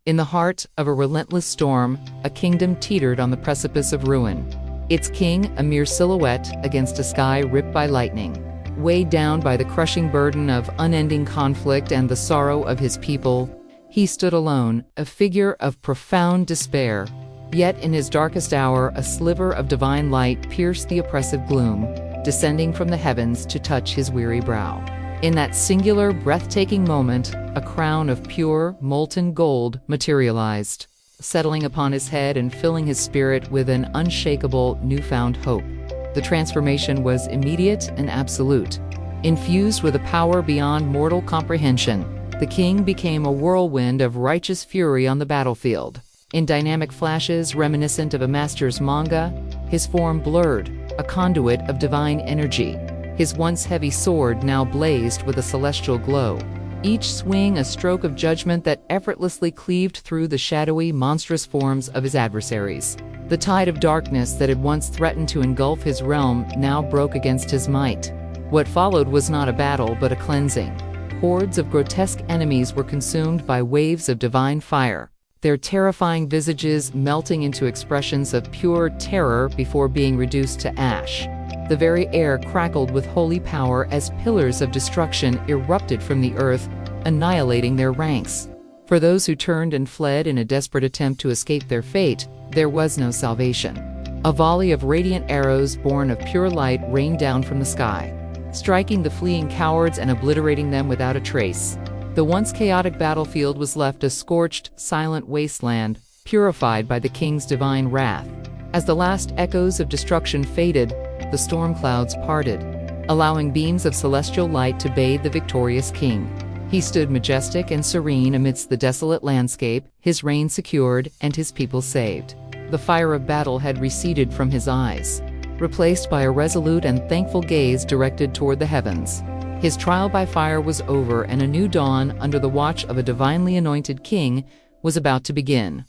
In the heart of a relentless storm, a kingdom teetered on the precipice of ruin. Its king, a mere silhouette against a sky ripped by lightning. Weighed down by the crushing burden of unending conflict and the sorrow of his people, he stood alone, a figure of profound despair. Yet in his darkest hour, a sliver of divine light pierced the oppressive gloom, descending from the heavens to touch his weary brow. In that singular, breathtaking moment, a crown of pure, molten gold materialized, settling upon his head and filling his spirit with an unshakable, newfound hope. The transformation was immediate and absolute. Infused with a power beyond mortal comprehension, the king became a whirlwind of righteous fury on the battlefield. In dynamic flashes reminiscent of a master's manga, his form blurred, a conduit of divine energy. His once heavy sword now blazed with a celestial glow, each swing a stroke of judgment that effortlessly cleaved through the shadowy, monstrous forms of his adversaries. The tide of darkness that had once threatened to engulf his realm now broke against his might. What followed was not a battle, but a cleansing. Hordes of grotesque enemies were consumed by waves of divine fire, their terrifying visages melting into expressions of pure terror before being reduced to ash. The very air crackled with holy power as pillars of destruction erupted from the earth, annihilating their ranks. For those who turned and fled in a desperate attempt to escape their fate, there was no salvation. A volley of radiant arrows born of pure light rained down from the sky, striking the fleeing cowards and obliterating them without a trace. The once chaotic battlefield was left a scorched, silent wasteland, purified by the king's divine wrath. As the last echoes of destruction faded, the storm clouds parted, allowing beams of celestial light to bathe the victorious king. He stood majestic and serene amidst the desolate landscape, his reign secured and his people saved. The fire of battle had receded from his eyes, replaced by a resolute and thankful gaze directed toward the heavens. His trial by fire was over, and a new dawn, under the watch of a divinely anointed king, was about to begin.